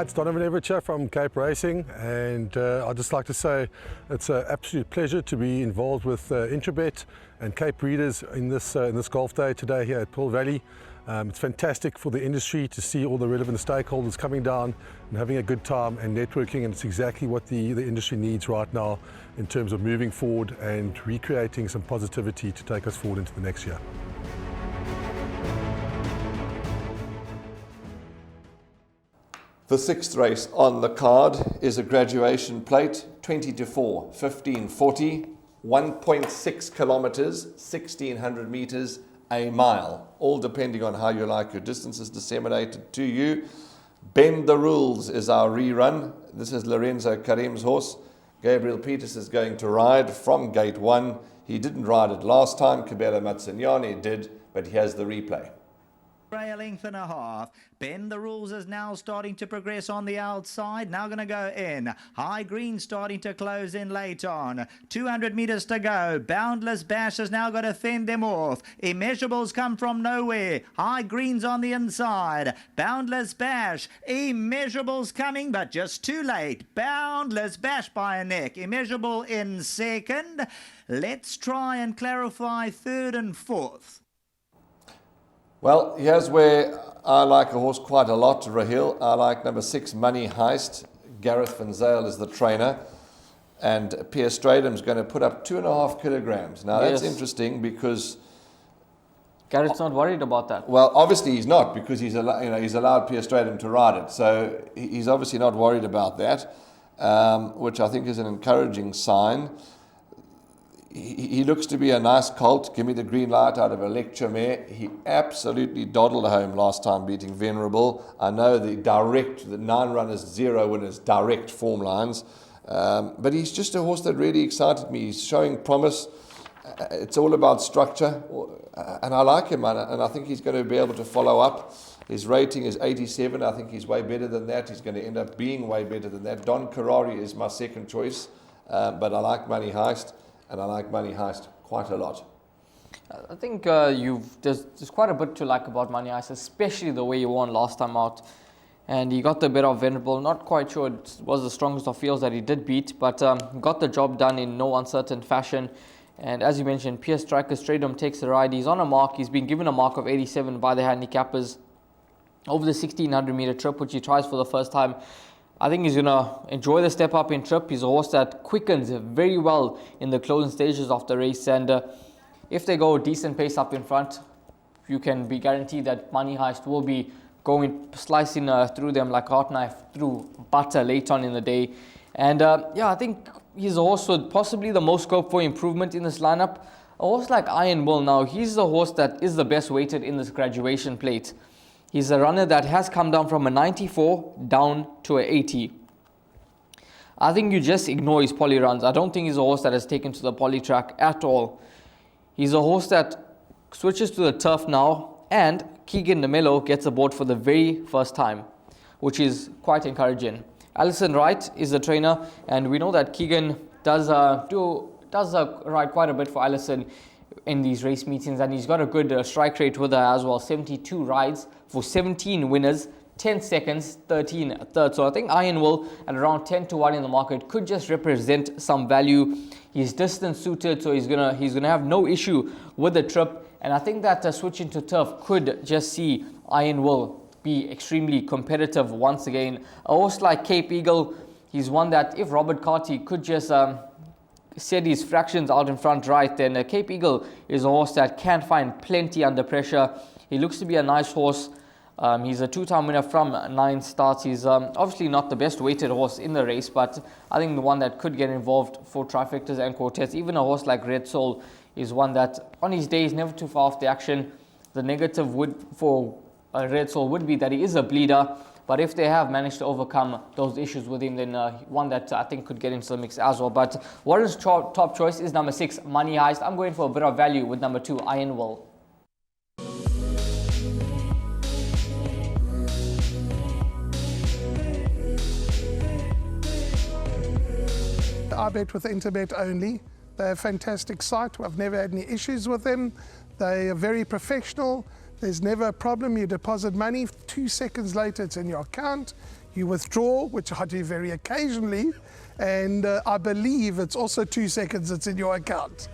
It's Donovan Everett from Cape Racing, and I'd just like to say it's an absolute pleasure to be involved with Intrabet and Cape Breeders in this golf day today here at Pearl Valley. It's fantastic for the industry to see all the relevant stakeholders coming down and having a good time and networking, and it's exactly what the industry needs right now in terms of moving forward and recreating some positivity to take us forward into the next year. The sixth race on the card is a graduation plate, 20 to 4, 1540, 1.6 kilometers, 1600 meters, a mile, all depending on how you like your distances disseminated to you. Bend the Rules is our rerun. This is Lorenzo Karim's horse. Gabriel Peters is going to ride from gate 1. He didn't ride it last time, Kabela Matsinyane did, but he has the replay. A length and a half. Bend the Rules is now starting to progress on the outside. Now going to go in. High Green starting to close in late on. 200 meters to go. Boundless Bash has now got to fend them off. Immeasurables come from nowhere. High Green's on the inside. Boundless Bash. Immeasurables coming, but just too late. Boundless Bash by a neck. Immeasurable in second. Let's try and clarify third and fourth. Well, here's where I like a horse quite a lot, Rahil. I like number 6, Money Heist. Gareth Van Zyl is the trainer. And Pierre Stradham's going to put up 2.5 kilograms. Now, that's interesting because Garrett's not worried about that. Well, obviously he's not, because he's allowed Pierre Stradham to ride it. So he's obviously not worried about that, which I think is an encouraging sign. He looks to be a nice colt. Give me the green light out of a lecture mare. He absolutely doddled home last time, beating Venerable. I know the 9 runners, 0 winners, direct form lines. But he's just a horse that really excited me. He's showing promise. It's all about structure. And I like him, and I think he's going to be able to follow up. His rating is 87. I think he's way better than that. He's going to end up being way better than that. Don Carrari is my second choice. But I like Money Heist. And I like Money Heist quite a lot. I think there's quite a bit to like about Money Heist, especially the way he won last time out. And he got the better of Venerable. Not quite sure it was the strongest of fields that he did beat, but got the job done in no uncertain fashion. And as you mentioned, Pierre Stradham takes the ride. He's on a mark. He's been given a mark of 87 by the handicappers over the 1600 meter trip, which he tries for the first time. I think he's going to enjoy the step up in trip. He's a horse that quickens very well in the closing stages of the race. And if they go a decent pace up in front, you can be guaranteed that Money Heist will be slicing through them like a hot knife through butter late on in the day. And I think he's a horse with possibly the most scope for improvement in this lineup. A horse like Iron Will now, he's the horse that is the best weighted in this graduation plate. He's a runner that has come down from a 94 down to a 80. I think you just ignore his poly runs. I don't think he's a horse that has taken to the poly track at all. He's a horse that switches to the turf now, and Keegan DeMello gets aboard for the very first time, which is quite encouraging. Alison Wright is the trainer, and we know that Keegan does ride quite a bit for Alison in these race meetings, and he's got a good strike rate with her as well. 72 rides for 17 winners, 10 seconds, 13 thirds. So I think Iron Will at around 10 to 1 in the market could just represent some value. He's distance suited, so he's gonna have no issue with the trip. And I think that switching to turf could just see Iron Will be extremely competitive once again. A horse like Cape Eagle, he's one that if Robert Carty could just set his fractions out in front right, then Cape Eagle is a horse that can find plenty under pressure. He looks to be a nice horse. He's a 2-time winner from 9 starts. He's obviously not the best weighted horse in the race, but I think the one that could get involved for trifectas and quartets. Even a horse like Red Soul is one that on his day is never too far off the action. The negative for Red Soul would be that he is a bleeder, but if they have managed to overcome those issues with him, then one that I think could get into the mix as well. But Warren's top choice is number 6, Money Heist. I'm going for a bit of value with number 2, Iron Will. I bet with Interbet only. They're a fantastic site. I've never had any issues with them. They are very professional. There's never a problem. You deposit money, 2 seconds later it's in your account. you withdraw, which I do very occasionally, and I believe it's also 2 seconds it's in your account.